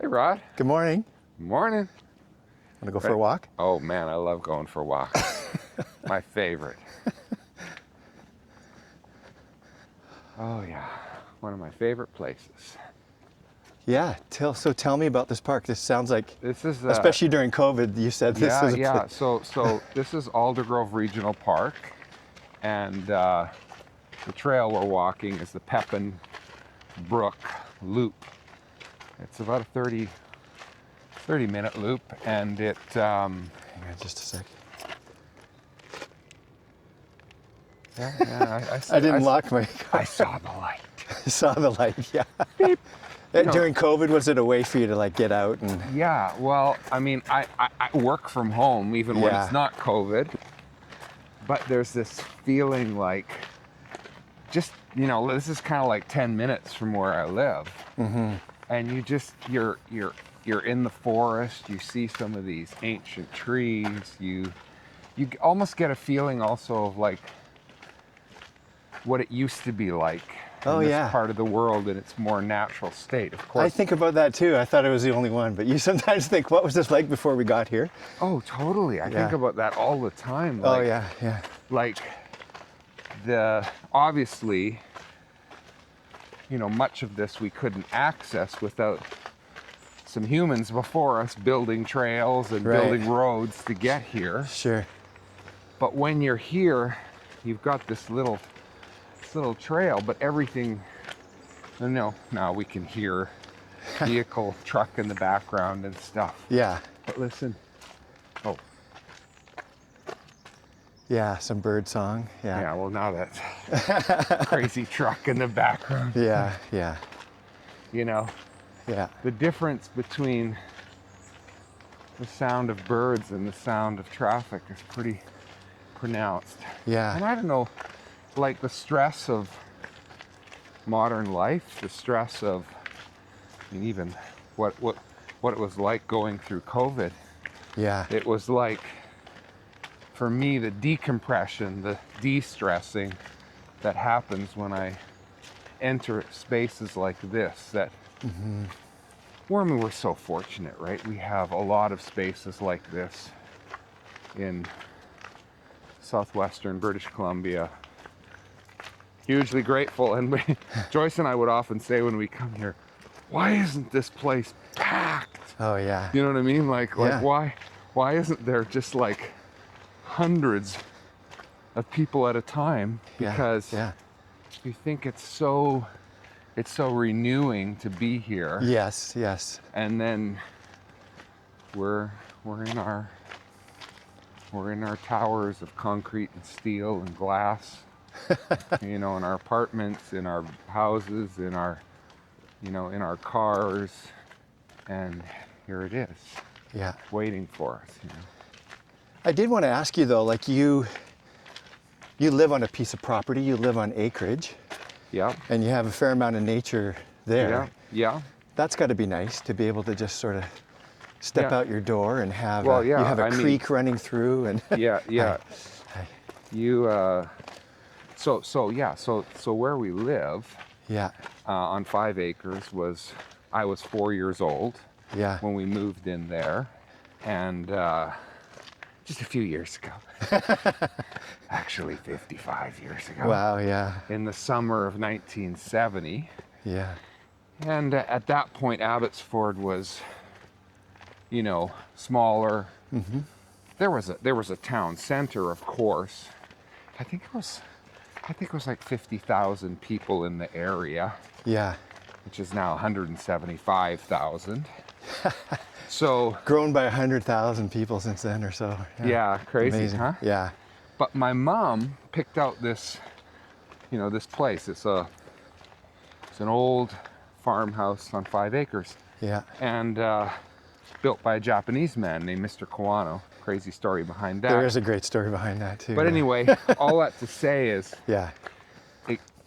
Hey, Rod. Good morning. Morning. Want to go for a walk? Oh, man, I love going for walks. My favorite. Oh, yeah. One of my favorite places. Yeah. So tell me about this park. This sounds like, This is especially during COVID, you said this was a yeah. place. So this is Aldergrove Regional Park, and the trail we're walking is the Pepin Brook Loop. It's about a 30-minute loop, and it Hang on just a sec. I didn't lock my car. I saw the light. I saw the light, yeah. Beep. During COVID, was it a way for you to like get out and... Yeah, well, I mean, I work from home even when Yeah. it's not COVID, but there's this feeling like just, this is kind of like 10 minutes from where I live. Mm-hmm. And you just, you're in the forest, you see some of these ancient trees, you almost get a feeling also of like what it used to be like in this part of the world in its more natural state, of course. I think about that too. I thought I was the only one, but you sometimes think, what was this like before we got here? Oh, totally. I think about that all the time. Like, oh, yeah. Like obviously, much of this we couldn't access without some humans before us building trails and building roads to get here. Sure. But when you're here, you've got this little trail, but everything, now we can hear vehicle, truck in the background and stuff. Yeah. But listen. Oh. Yeah, some bird song. Yeah. Yeah, well, now that's crazy truck in the background. Yeah. Yeah. The difference between the sound of birds and the sound of traffic is pretty pronounced. Yeah. And I don't know, like the stress of modern life, the stress of, even what it was like going through COVID. Yeah. It was like, for me, the decompression, the de-stressing that happens when I enter spaces like this that, we're so fortunate, right? We have a lot of spaces like this in southwestern British Columbia. Hugely grateful, and Joyce and I would often say when we come here, why isn't this place packed? Oh, yeah. You know what I mean? Like why isn't there just like hundreds of people at a time? Because you think it's so renewing to be here. Yes. And then we're in our towers of concrete and steel and glass. In our apartments, in our houses, in our cars, and here it is. Yeah. Waiting for us. I did want to ask you though, like you live on a piece of property, you live on acreage. Yeah. And you have a fair amount of nature there. Yeah. That's got to be nice to be able to just sort of step out your door and have you have a creek running through and So where we live, on 5 acres I was 4 years old when we moved in there, and just a few years ago, actually 55 years ago. Wow, yeah. In the summer of 1970. Yeah. And at that point, Abbotsford was, smaller. Mm-hmm. There was a town center, of course. I think it was like 50,000 people in the area. Yeah. Which is now 175,000. So grown by 100,000 people since then or so. Yeah, crazy, amazing. Huh? Yeah. But my mom picked out this, this place. It's an old farmhouse on 5 acres. Yeah. And built by a Japanese man named Mr. Kawano. Crazy story behind that. There is a great story behind that too. But anyway, all that to say is,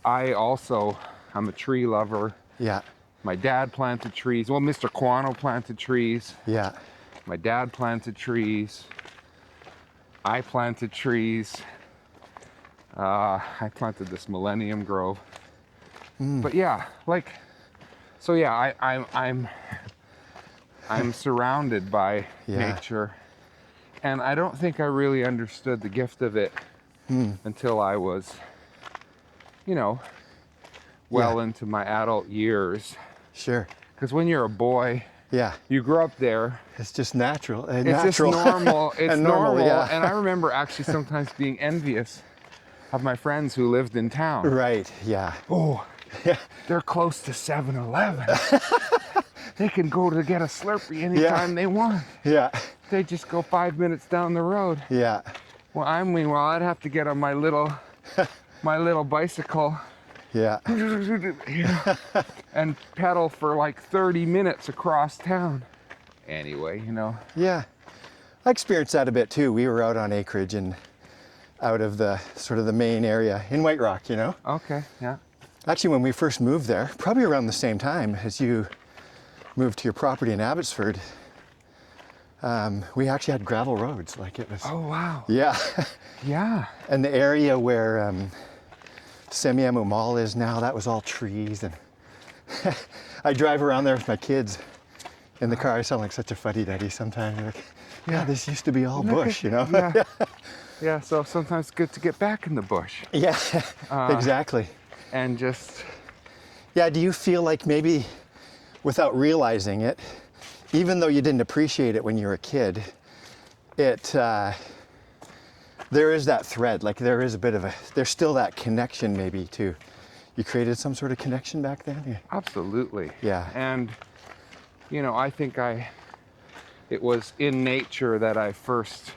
I'm a tree lover. Yeah. My dad planted trees. Well, Mr. Kawano planted trees. Yeah. My dad planted trees. I planted trees. I planted this Millennium Grove. But yeah, I'm I'm surrounded by nature. And I don't think I really understood the gift of it until I was, you know, well into my adult years. Sure. Because when you're a boy, you grow up there. It's just natural. It's just normal. It's normal. Yeah. And I remember actually sometimes being envious of my friends who lived in town. Right, yeah. Oh, they're close to 7-Eleven. They can go to get a Slurpee anytime they want. Yeah. They just go 5 minutes down the road. Yeah. Well, meanwhile, I'd have to get on my little bicycle. Yeah. And pedal for like 30 minutes across town. Anyway, you know. Yeah. I experienced that a bit too. We were out on acreage and out of the sort of the main area in White Rock, you know. Okay, yeah. Actually, when we first moved there, probably around the same time as you moved to your property in Abbotsford, we actually had gravel roads. Like it was. Oh, wow. Yeah. Yeah. And the area where Semiahmoo Mall is now, that was all trees. And I drive around there with my kids in the car. I sound like such a fuddy-duddy sometimes. Like, yeah, this used to be all bush, you know? Yeah. Yeah, so sometimes it's good to get back in the bush. Yeah, exactly. And just... Yeah, do you feel like maybe without realizing it, even though you didn't appreciate it when you were a kid, there is that thread, like there is a bit of there's still that connection maybe too. You created some sort of connection back then? Yeah. Absolutely. Yeah. And, you know, I think it was in nature that I first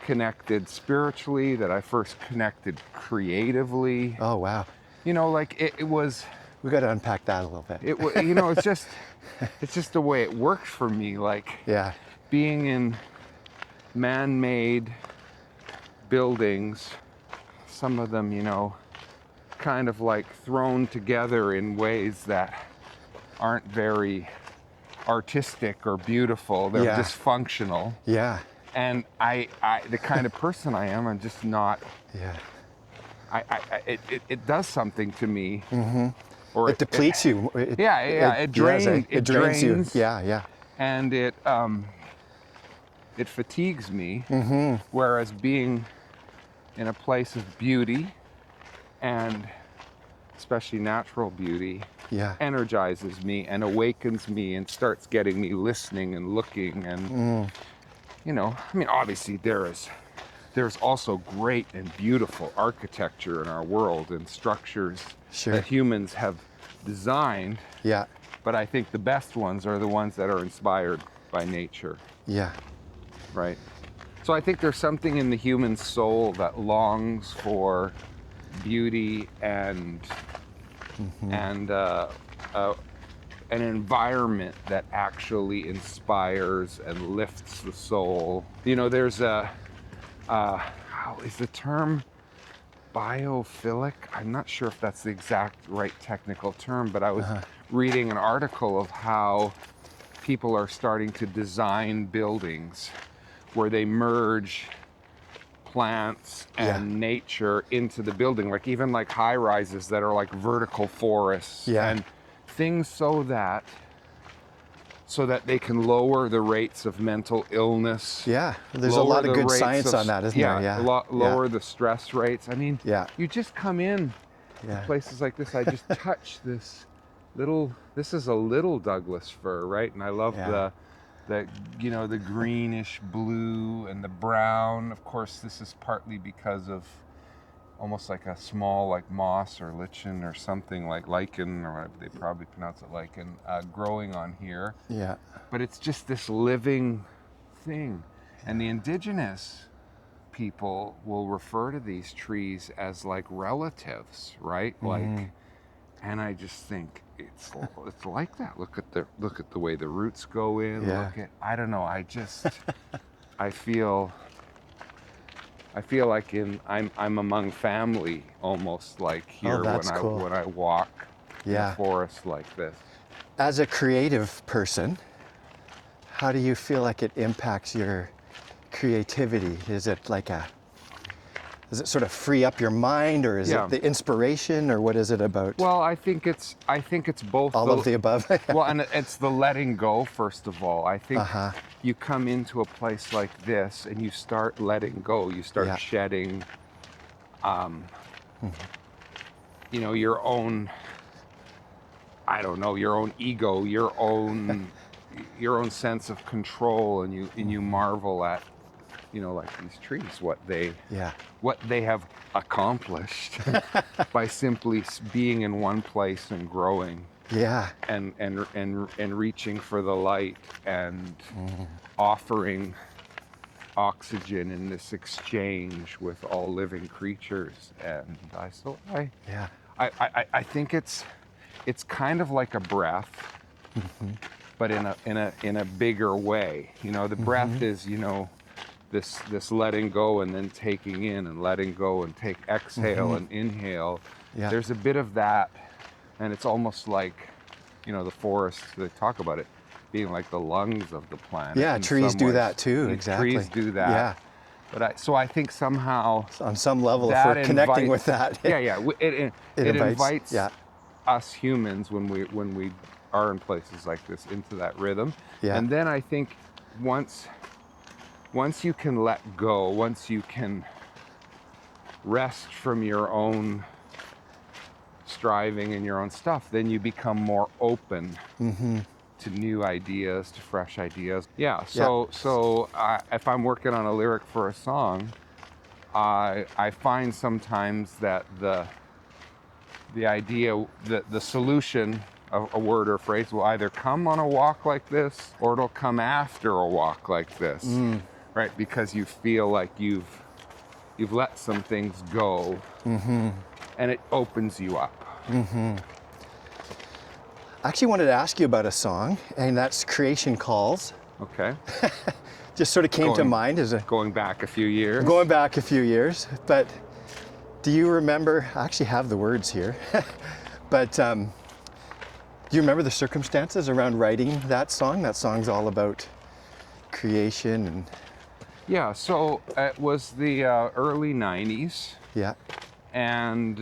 connected spiritually, that I first connected creatively. Oh, wow. You know, like it was... We got to unpack that a little bit. You know, it's just the way it works for me. Like being in man-made buildings, some of them, you know, kind of like thrown together in ways that aren't very artistic or beautiful. They're just functional. Yeah. And I the kind of person I am, I'm just not. Yeah. It does something to me. Mm-hmm. Or it depletes you. It drains you. Yeah. And it fatigues me. Mm-hmm. Whereas being in a place of beauty, and especially natural beauty, energizes me and awakens me and starts getting me listening and looking. And you know, I mean, obviously there's also great and beautiful architecture in our world and structures that humans have designed. Yeah. But I think the best ones are the ones that are inspired by nature. Yeah. Right. So I think there's something in the human soul that longs for beauty and an environment that actually inspires and lifts the soul. You know, there's how is the term biophilic? I'm not sure if that's the exact right technical term, but I was reading an article of how people are starting to design buildings where they merge plants and nature into the building, like even like high rises that are like vertical forests and things so that they can lower the rates of mental illness. Yeah, there's a lot of good science on that, isn't there? Yeah, lower the stress rates. I mean, you just come in to places like this. I just touch this is a little Douglas fir, right? And I love the you know, the greenish blue and the brown. Of course, this is partly because of almost like a small like moss or lichen or something, like lichen, or whatever they probably pronounce it, lichen, growing on here. Yeah. But it's just this living thing. And the indigenous people will refer to these trees as like relatives, right? Like, and I just think it's like that. Look at the way the roots go in. Yeah. Look at, I don't know. I feel like I'm among family almost, like here when I walk in a forest like this. As a creative person, how do you feel like it impacts your creativity? Is it like Does it sort of free up your mind, or is it the inspiration, or what is it about? Well, I think it's both. All of the above. Well, and it's the letting go, first of all. I think you come into a place like this and you start letting go. You start shedding, you know, your own, I don't know, your own ego, your own sense of control, and you marvel at, you know, like these trees, what they have accomplished by simply being in one place and growing. And reaching for the light and offering oxygen in this exchange with all living creatures. And I think it's kind of like a breath, but in a bigger way. You know, the breath is, you know, this letting go and then taking in, and letting go and exhale and inhale. There's a bit of that, and it's almost like, you know, the forests, they talk about it being like the lungs of the planet. Trees do that too. Exactly. Trees do that. But so I think somehow on some level, if we're connecting with that, it invites us humans, when we are in places like this, into that rhythm. And then I think once you can let go, once you can rest from your own striving and your own stuff, then you become more open to new ideas, to fresh ideas. So if I'm working on a lyric for a song, I find sometimes that the idea, the solution of a word or phrase will either come on a walk like this, or it'll come after a walk like this. Right, because you feel like you've let some things go, and it opens you up. I actually wanted to ask you about a song, and that's "Creation Calls." Okay. Just sort of came to mind as going back a few years. Going back a few years, but do you remember? I actually have the words here, but do you remember the circumstances around writing that song? That song's all about creation and. Yeah, so it was the early 90s. And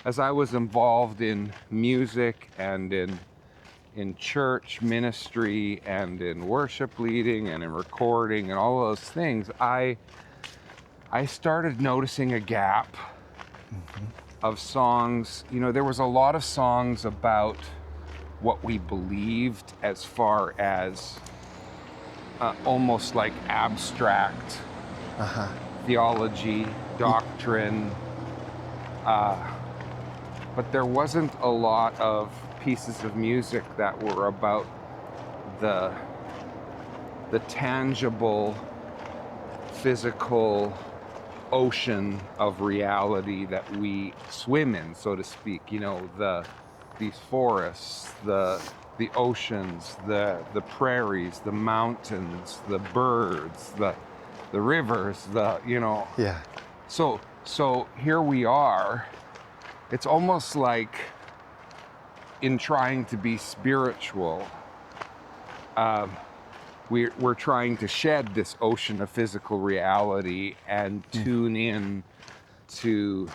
as I was involved in music and in church ministry and in worship leading and in recording and all those things, I started noticing a gap of songs. You know, there was a lot of songs about what we believed, as far as almost like abstract theology, doctrine, but there wasn't a lot of pieces of music that were about the tangible, physical ocean of reality that we swim in, so to speak. You know, these forests, the oceans, the prairies, the mountains, the birds, the rivers, you know. So here we are. It's almost like, in trying to be spiritual, we're trying to shed this ocean of physical reality and tune in to,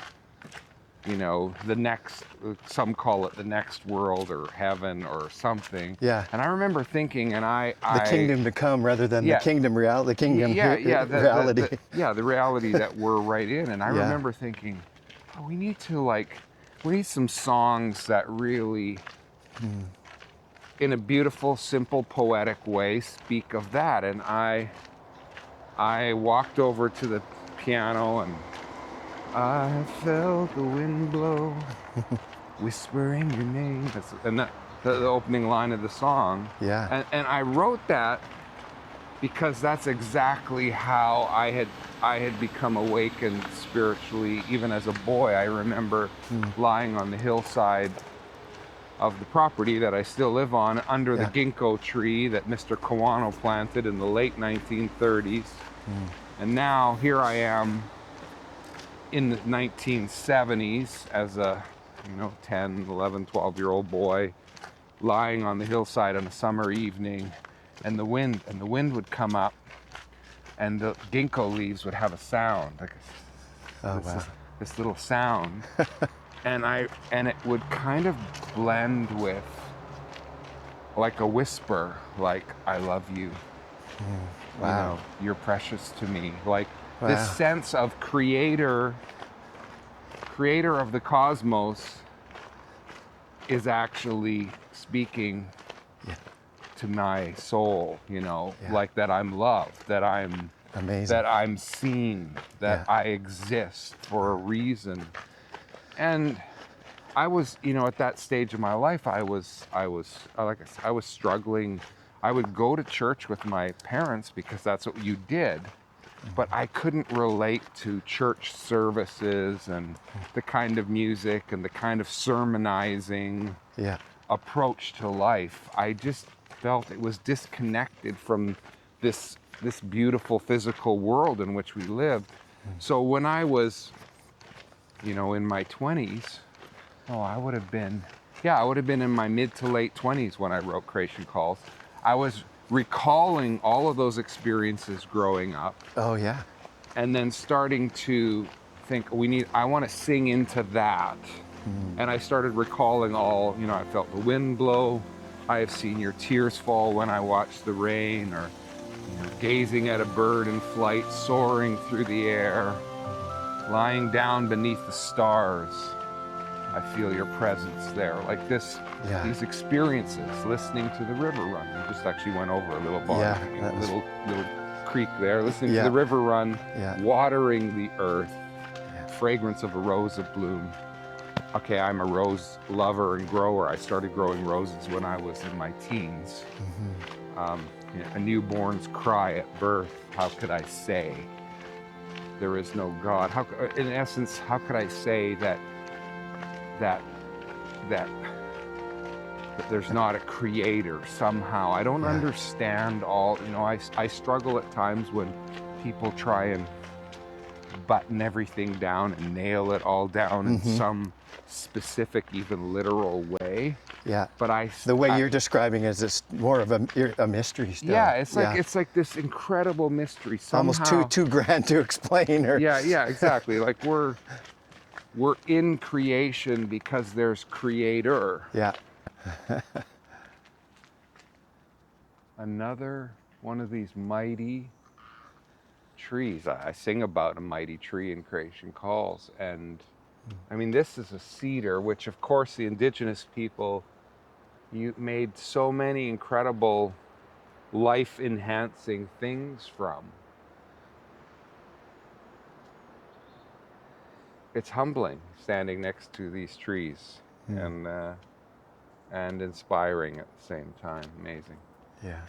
you know, the next, some call it the next world or heaven or something. And I remember thinking, and the kingdom to come rather than the kingdom reality, the kingdom reality. The reality that we're right in. And I remember thinking, oh, we need some songs that really, in a beautiful, simple, poetic way, speak of that. And I walked over to the piano, and I felt the wind blow, whispering your name. And the opening line of the song. And I wrote that because that's exactly how I had become awakened spiritually, even as a boy. I remember lying on the hillside of the property that I still live on, under the ginkgo tree that Mr. Kawano planted in the late 1930s. And now here I am in the 1970s as a 10, 11, 12-year-old boy, lying on the hillside on a summer evening, and the wind would come up, and the ginkgo leaves would have a sound, like this little sound, and it would kind of blend with like a whisper, like I love you. Wow. You know, you're precious to me. Like this sense of creator of the cosmos is actually speaking to my soul, you know, like that I'm loved, that I'm amazing, that I'm seen, that I exist for a reason. And I was, you know, at that stage of my life, I was like I said, I was struggling. I would go to church with my parents because that's what you did, but I couldn't relate to church services and the kind of music and the kind of sermonizing approach to life. I just felt it was disconnected from this beautiful physical world in which we lived. So when I was, you know, in my 20s, I would have been in my mid to late 20s when I wrote Creation Calls. I was recalling all of those experiences growing up. Oh yeah. And then starting to think I want to sing into that. And I started recalling all, you know, I felt the wind blow. I have seen your tears fall when I watch the rain, or you know, gazing at a bird in flight, soaring through the air, lying down beneath the stars. I feel your presence there. Like this, these experiences, listening to the river run. We just actually went over a little bar, little creek there, listening to the river run, watering the earth, fragrance of a rose of bloom. Okay, I'm a rose lover and grower. I started growing roses when I was in my teens. You know, a newborn's cry at birth. How could I say there is no God? In essence, how could I say that there's not a creator somehow? I don't understand all, you know, I struggle at times when people try and button everything down and nail it all down in some specific, even literal way. Yeah. But the way you're describing is it's more of a mystery still. Yeah, it's like this incredible mystery. Somehow, almost too grand to explain. Or yeah, exactly. Like we're in creation because there's creator. Yeah. Another one of these mighty trees. I sing about a mighty tree in Creation Calls, and I mean, this is a cedar, which of course the indigenous people, you made so many incredible life-enhancing things from. It's humbling standing next to these trees and inspiring at the same time. Amazing. Yeah.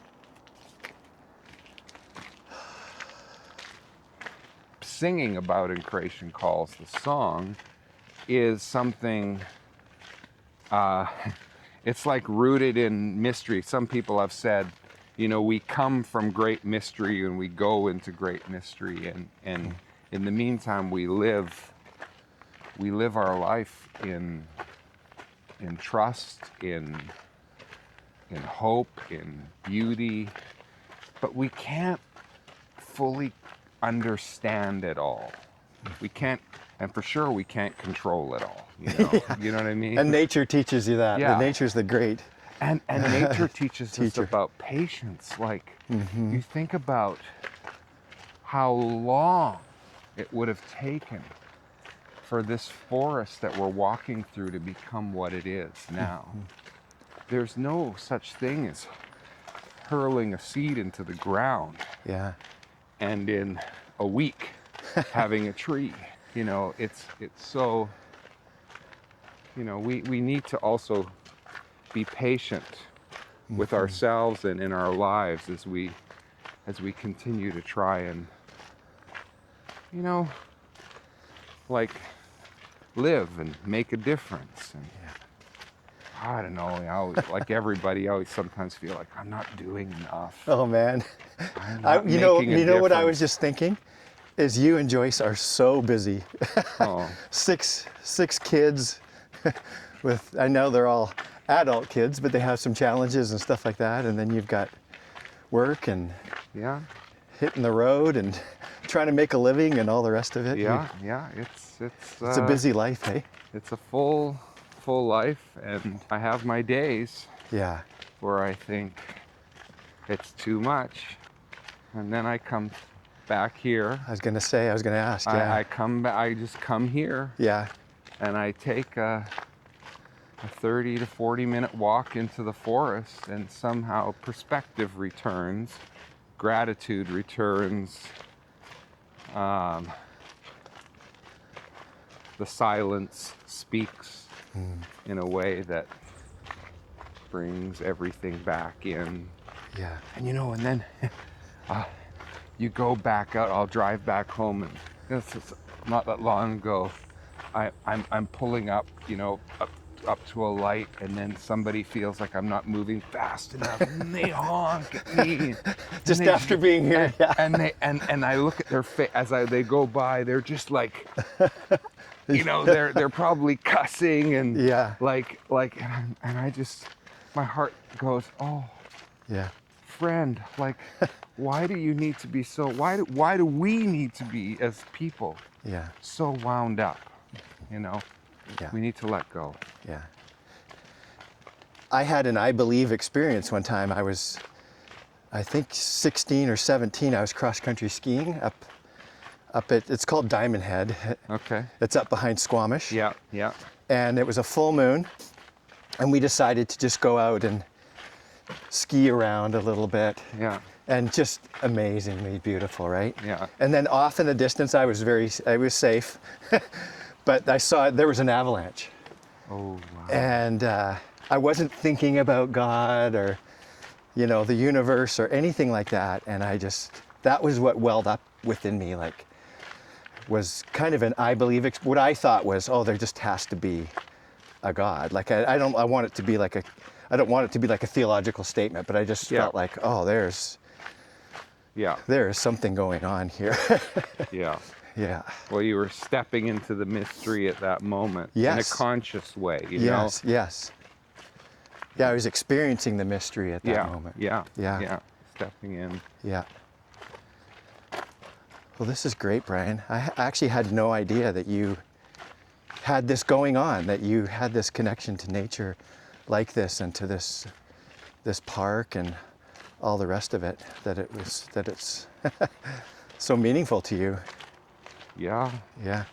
Singing about in Creation Calls, the song, is something, it's like rooted in mystery. Some people have said, you know, we come from great mystery and we go into great mystery, and in the meantime we live our life in trust, in hope, in beauty, but we can't fully understand it all. We can't, and for sure we can't control it all, you know. You know what I mean? And nature teaches you that. Yeah. Nature's the great. And nature teaches us about patience. Like, you think about how long it would have taken for this forest that we're walking through to become what it is now. There's no such thing as hurling a seed into the ground. Yeah. And in a week having a tree. You know, it's so, you know, we need to also be patient with ourselves and in our lives as we continue to try and, you know, like live and make a difference. And I don't know, I always, like everybody, I always sometimes feel like I'm not doing enough. Oh man. You know what I was just thinking is you and Joyce are so busy. Oh. six kids with, I know they're all adult kids, but they have some challenges and stuff like that. And then you've got work and hitting the road and trying to make a living and all the rest of it. Yeah, It's a busy life, hey? It's a full life, and I have my days where I think it's too much, and then I come back here. I was gonna ask. I just come here. Yeah. And I take a 30 to 40 minute walk into the forest, and somehow perspective returns, gratitude returns, the silence speaks in a way that brings everything back in. Yeah. And and then you go back out. I'll drive back home, and it's not that long ago. I'm pulling up, up to a light, and then somebody feels like I'm not moving fast enough, and they honk at me. Just after being here, and I look at their face as they go by. They're just like, they're probably cussing and and I just, my heart goes, oh, friend, like, why do you need to be so? Why do we need to be as people so wound up? We need to let go. Yeah. I had an I believe experience one time. I was, I think 16 or 17. I was cross country skiing up at, it's called Diamond Head. Okay. It's up behind Squamish. Yeah, yeah. And it was a full moon, and we decided to just go out and ski around a little bit. Yeah. And just amazingly beautiful, right? Yeah. And then off in the distance, I was safe. But I saw there was an avalanche. Oh, wow. And I wasn't thinking about God or, the universe or anything like that. And that was what welled up within me, like, was kind of an I believe, what I thought was, oh, there just has to be a God. Like, I don't want it to be like a theological statement, but I just felt like, oh, there is something going on here. Yeah. Yeah. Well, you were stepping into the mystery at that moment in a conscious way, Yes. Yeah, I was experiencing the mystery at that moment. Yeah. Stepping in. Yeah. Well, this is great, Brian. I actually had no idea that you had this going on, that you had this connection to nature like this and to this park and all the rest of it, that it's so meaningful to you. Yeah. Yeah.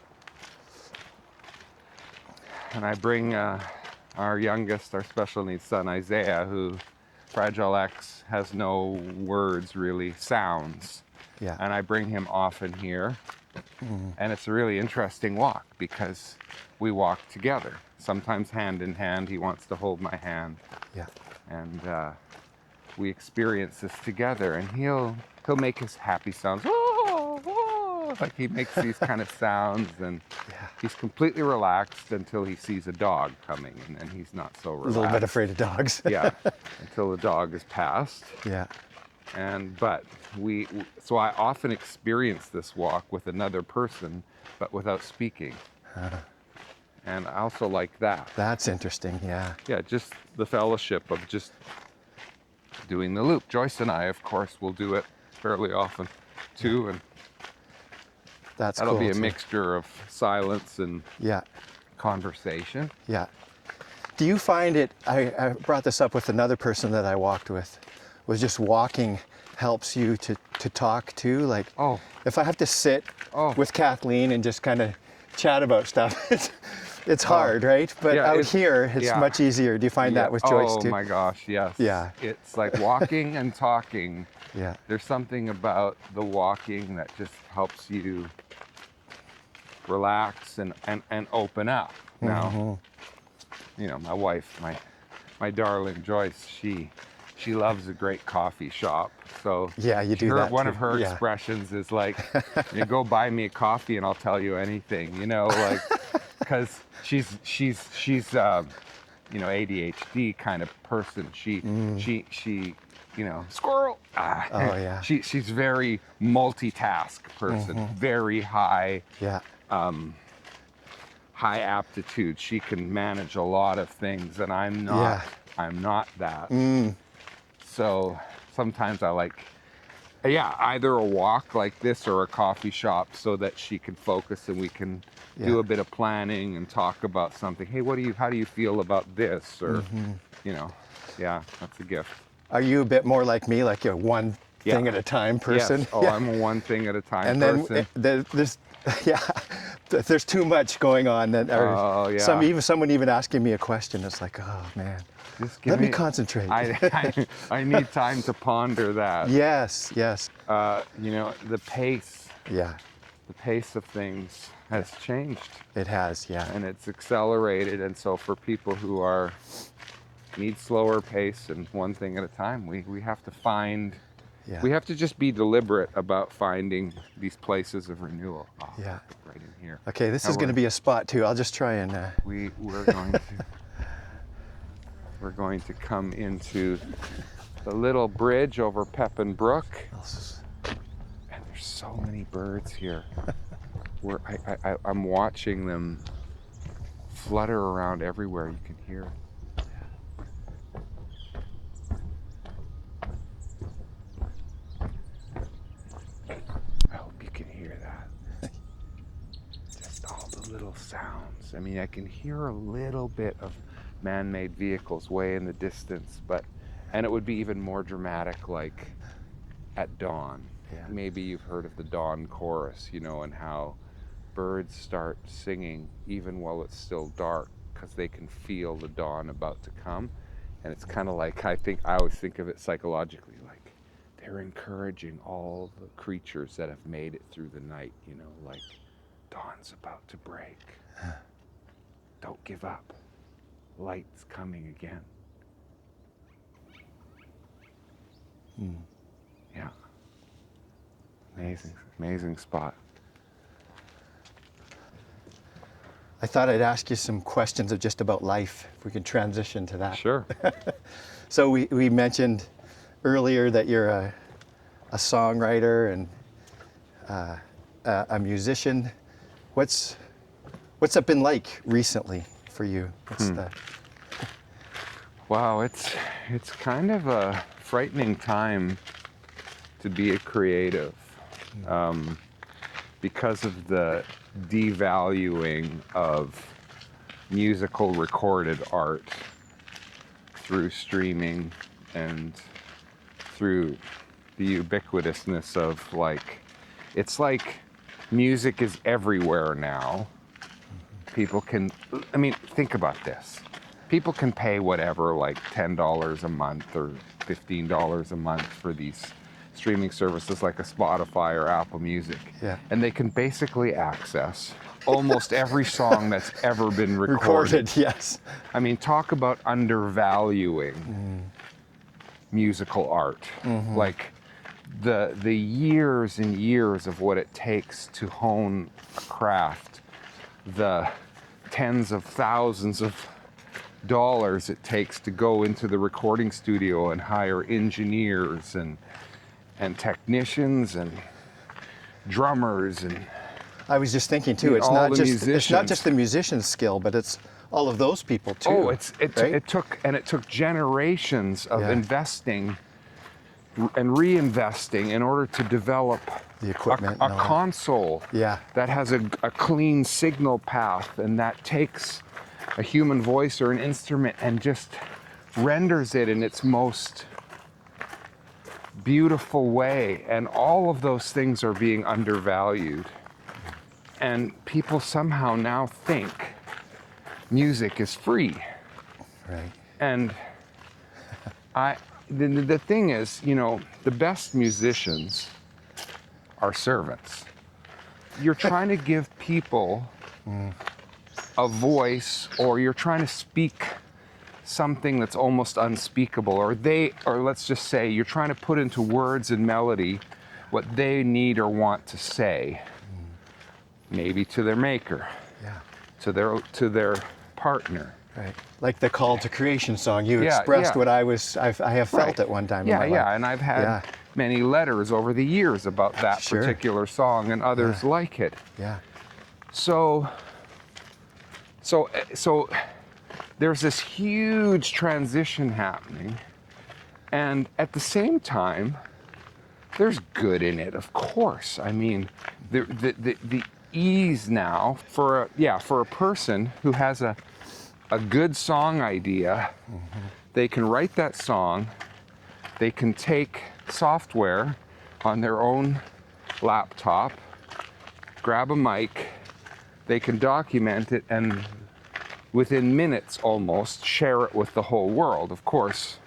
And I bring our youngest, our special needs son, Isaiah, who Fragile X has no words, really, sounds. Yeah. And I bring him often here. And it's a really interesting walk because we walk together, sometimes hand in hand. He wants to hold my hand. Yeah. And we experience this together, and he'll make his happy sounds. Like he makes these kind of sounds, and he's completely relaxed until he sees a dog coming, and then he's not so relaxed. A little bit afraid of dogs. Yeah, until the dog is passed. Yeah. But so I often experience this walk with another person, but without speaking. And I also like that. That's interesting, yeah. Yeah, just the fellowship of just doing the loop. Joyce and I, of course, will do it fairly often too, and that'll be a mixture of silence and conversation. Yeah. Do you find it, I brought this up with another person that I walked with, was just walking helps you to talk to? Like, if I have to sit with Kathleen and just kind of chat about stuff, it's hard, right? But out here, it's much easier. Do you find that with Joyce too? Oh my gosh, yes. Yeah. It's like walking and talking. Yeah. There's something about the walking that just helps you relax and open up. Now, my wife, my darling Joyce, she loves a great coffee shop. So you do that. One of her expressions is like, you go buy me a coffee and I'll tell you anything, like, because she's ADHD kind of person. She squirrel. She's very multitask person, very high. Yeah. High aptitude. She can manage a lot of things, and I'm not. I'm not that. So sometimes I like Yeah, either a walk like this or a coffee shop so that she can focus and we can do a bit of planning and talk about something. Hey, how do you feel about this? Or, you know, yeah, that's a gift. Are you a bit more like me, like a one thing at a time person? Yes. Oh, I'm a one thing at a time and person. then there's, there's too much going on. Someone even asking me a question, it's like, oh man. Let me concentrate. I need time to ponder that. Yes. You know, the pace. Yeah. The pace of things has changed. It has, yeah. And it's accelerated. And so for people who need slower pace and one thing at a time, we have to find. Yeah. We have to just be deliberate about finding these places of renewal. Oh, yeah. Right in here. Okay, this is going to be a spot too. I'll just try and. We're going to. We're going to come into the little bridge over Pepin Brook. And there's so many birds here. I'm watching them flutter around everywhere. You can hear it. I hope you can hear that. Just all the little sounds. I mean, I can hear a little bit of man-made vehicles way in the distance, and it would be even more dramatic like at dawn. Yeah. Maybe you've heard of the dawn chorus, you know, and how birds start singing even while it's still dark because they can feel the dawn about to come. And it's kind of like, I always think of it psychologically, like they're encouraging all the creatures that have made it through the night, you know, like dawn's about to break. Don't give up. Light's coming again. Yeah. Amazing spot. I thought I'd ask you some questions of just about life, if we could transition to that. Sure. So we mentioned earlier that you're a songwriter and a musician. What's it been like recently for you? Wow, it's kind of a frightening time to be a creative because of the devaluing of musical recorded art through streaming and through the ubiquitousness of it's like music is everywhere now. People can, think about this. People can pay whatever, like $10 a month or $15 a month for these streaming services like a Spotify or Apple Music. Yeah. And they can basically access almost every song that's ever been recorded. Yes. Talk about undervaluing musical art. Like the years and years of what it takes to hone a craft, the tens of thousands of dollars it takes to go into the recording studio and hire engineers and technicians and drummers and I was just thinking too, it's not just the musician's skill, but it's all of those people too. Oh, it took generations of investing and reinvesting in order to develop the equipment, a console that has a clean signal path, and that takes a human voice or an instrument and just renders it in its most beautiful way. And all of those things are being undervalued. And people somehow now think music is free. Right. And the thing is, the best musicians are servants. You're trying to give people a voice, or you're trying to speak something that's almost unspeakable, or let's just say you're trying to put into words and melody what they need or want to say, maybe to their maker, to their partner. Right. Like the Call to Creation song, you expressed what I have felt at one time in my life. And I've had many letters over the years about that particular song and others like it. Yeah. So there's this huge transition happening, and at the same time, there's good in it, of course. I mean, the ease now for a person who has a good song idea, they can write that song, they can take software on their own laptop, grab a mic, they can document it, and within minutes almost share it with the whole world. Of course,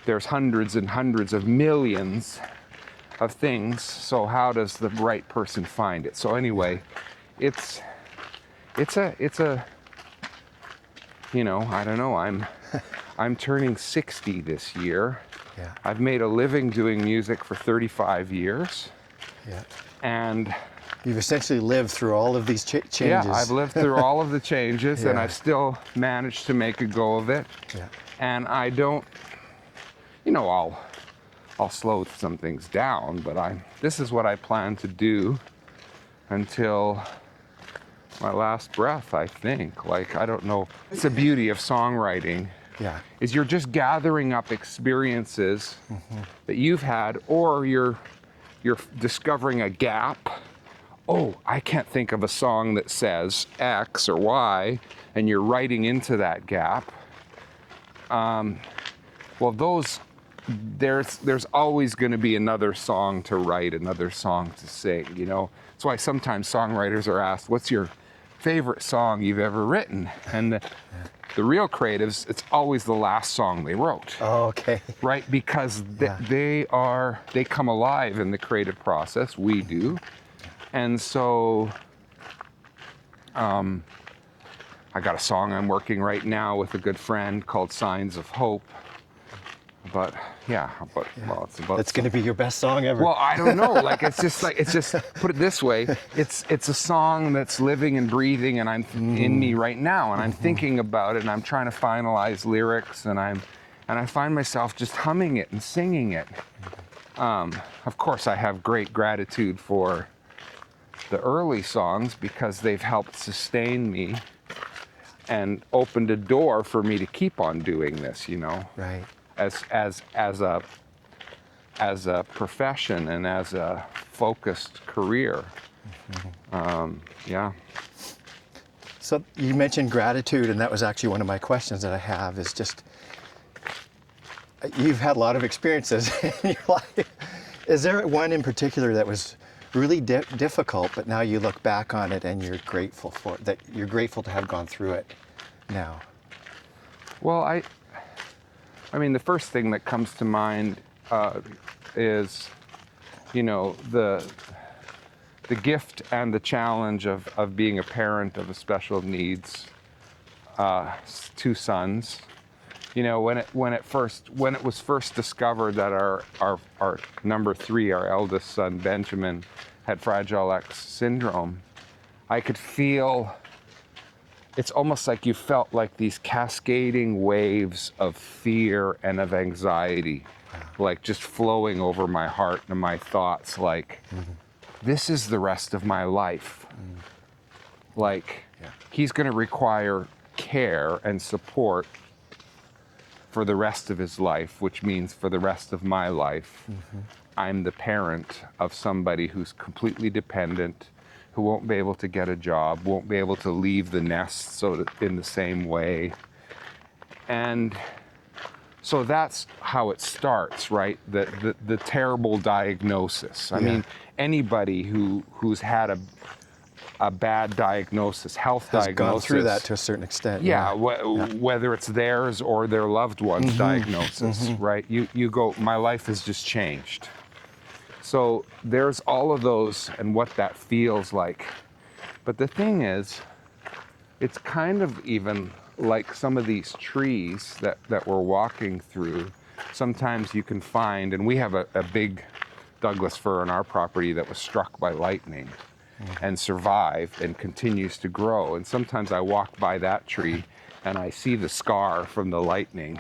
there's hundreds and hundreds of millions of things, so how does the right person find it? So anyway, it's a you know, I don't know, I'm turning 60 this year. Yeah. I've made a living doing music for 35 years. Yeah. And you've essentially lived through all of these changes. Yeah, I've lived through all of the changes, Yeah. and I've still managed to make a go of it. Yeah. And I don't, you know, I'll slow some things down, but this is what I plan to do until my last breath, I think. Like, I don't know. It's the beauty of songwriting. Yeah. Is you're just gathering up experiences that you've had, or you're discovering a gap. Oh, I can't think of a song that says X or Y, and you're writing into that gap. Well, there's always going to be another song to write, another song to sing, you know? That's why sometimes songwriters are asked, what's your favorite song you've ever written? And the real creatives, it's always the last song they wrote. Oh, okay. Right? Because they come alive in the creative process. We do. And so I got a song I'm working right now with a good friend called Signs of Hope. Well, it's about. It's going to be your best song ever. Well, I don't know. Like, it's just put it this way. It's a song that's living and breathing, and I'm in me right now, and I'm thinking about it, and I'm trying to finalize lyrics, and I find myself just humming it and singing it. Of course, I have great gratitude for the early songs because they've helped sustain me and opened a door for me to keep on doing this, you know. Right. As a profession and as a focused career. Yeah. So you mentioned gratitude, and that was actually one of my questions that I have, is just, you've had a lot of experiences in your life. Is there one in particular that was really difficult, but now you look back on it and you're grateful for it, that you're grateful to have gone through it now? Well, I mean, the first thing that comes to mind is, you know, the gift and the challenge of being a parent of a special needs, 2 sons. You know, when it was first discovered that our number 3, our eldest son Benjamin, had Fragile X syndrome, I could feel. It's almost like you felt like these cascading waves of fear and of anxiety, like just flowing over my heart and my thoughts, like, this is the rest of my life. Like, he's going to require care and support for the rest of his life, which means for the rest of my life. I'm the parent of somebody who's completely dependent, who won't be able to get a job, won't be able to leave the nest in the same way. And so that's how it starts, right? The terrible diagnosis. I mean, anybody who's had a bad diagnosis, health has diagnosis, gone through that to a certain extent. Whether it's theirs or their loved one's diagnosis, right? You go, my life has just changed. So there's all of those and what that feels like. But the thing is, it's kind of even like some of these trees that we're walking through. Sometimes you can find, and we have a big Douglas fir on our property that was struck by lightning and survived and continues to grow. And sometimes I walk by that tree and I see the scar from the lightning,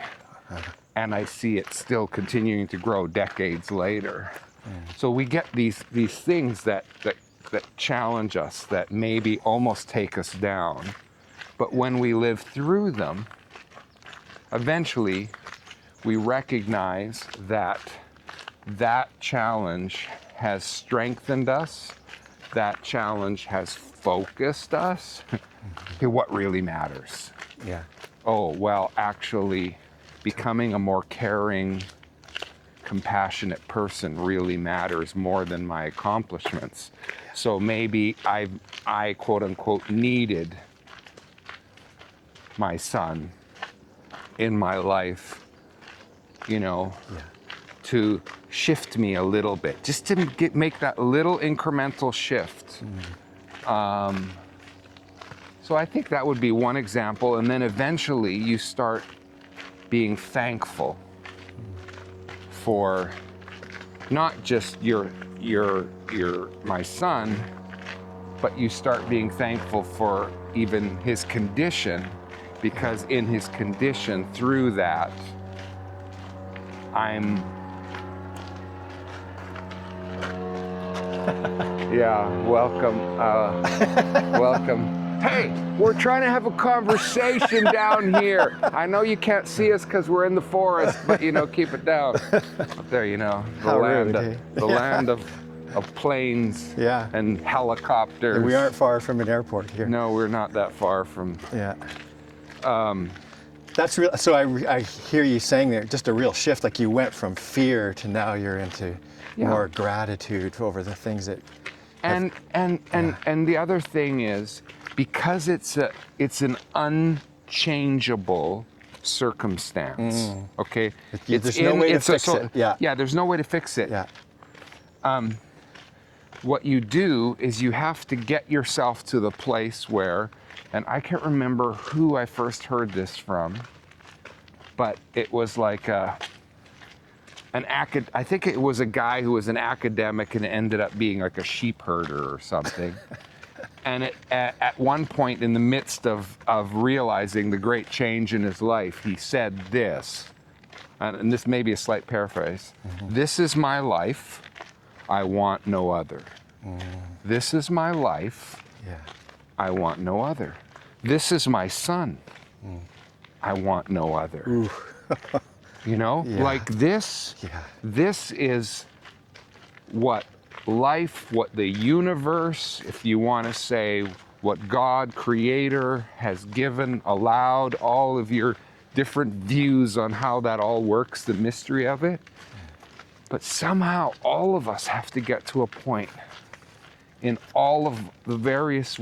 and I see it still continuing to grow decades later. So we get these things that challenge us, that maybe almost take us down. But when we live through them, eventually we recognize that that challenge has strengthened us. That challenge has focused us. Okay, what really matters? Yeah. Oh, well, actually, becoming a more caring, compassionate person really matters more than my accomplishments. So maybe I quote unquote needed my son in my life, you know, to shift me a little bit, just to make that little incremental shift. So I think that would be one example, and then eventually you start being thankful for not just my son, but you start being thankful for even his condition, because in his condition, through that, welcome. Hey, we're trying to have a conversation down here. I know you can't see us because we're in the forest, but you know, keep it down. Up there, you know, the land of planes and helicopters. And we aren't far from an airport here. No, we're not that far from. Yeah. That's real. So I hear you saying there, just a real shift. Like you went from fear to now you're into more gratitude over the things that. And the other thing is, because it's an unchangeable circumstance. Okay. There's no way to fix it. Yeah. There's no way to fix it. Yeah. What you do is you have to get yourself to the place where, and I can't remember who I first heard this from, but it was like I think it was a guy who was an academic and ended up being like a sheep herder or something. And at one point in the midst of realizing the great change in his life, he said this, and this may be a slight paraphrase, "This is my life, I want no other. This is my life, I want no other. This is my son, I want no other." You know, like this is what life, what the universe, if you want to say, what God, Creator, has given, allowed, all of your different views on how that all works, the mystery of it. But somehow all of us have to get to a point in all of the various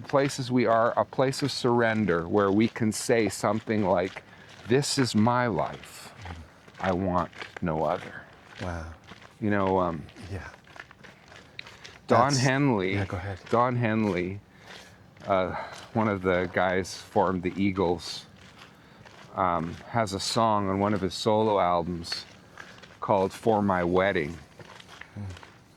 places we are, a place of surrender where we can say something like, "This is my life, I want no other." Wow. You know, That's- Henley, Yeah, go ahead. Don Henley, one of the guys formed the Eagles, has a song on one of his solo albums called "For My Wedding."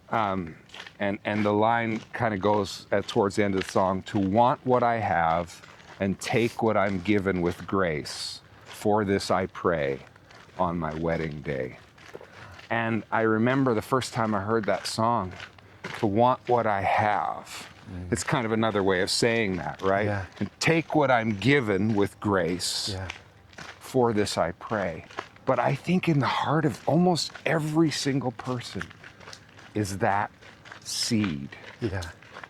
And the line kind of goes towards the end of the song, "To want what I have and take what I'm given with grace. For this I pray on my wedding day." And I remember the first time I heard that song, to want what I have. It's kind of another way of saying that, right? Yeah. And take what I'm given with grace. Yeah. For this I pray. But I think in the heart of almost every single person is that seed,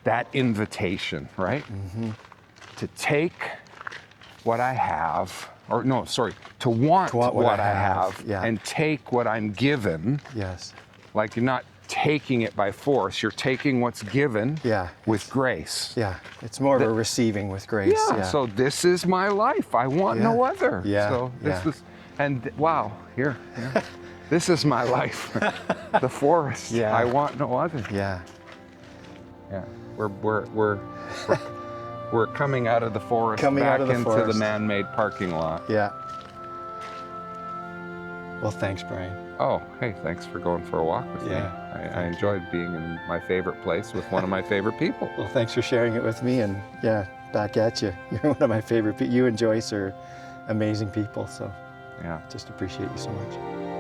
that invitation, right? To take what I have, or no, sorry, to want what I have and take what I'm given. Yes. Like you're not taking it by force, you're taking what's given with grace. Yeah, it's more of a receiving with grace. Yeah, so this is my life, I want no other. Yeah. So this is, and wow, here. This is my life, the forest. I want no other. Yeah. Yeah, we're coming out of the forest, back into the man-made parking lot. Yeah. Well, thanks, Brian. Oh, hey, thanks for going for a walk with me. I enjoyed being in my favorite place with one of my favorite people. Well, thanks for sharing it with me, and back at you. You're one of my favorite people. You and Joyce are amazing people, so just appreciate you so much.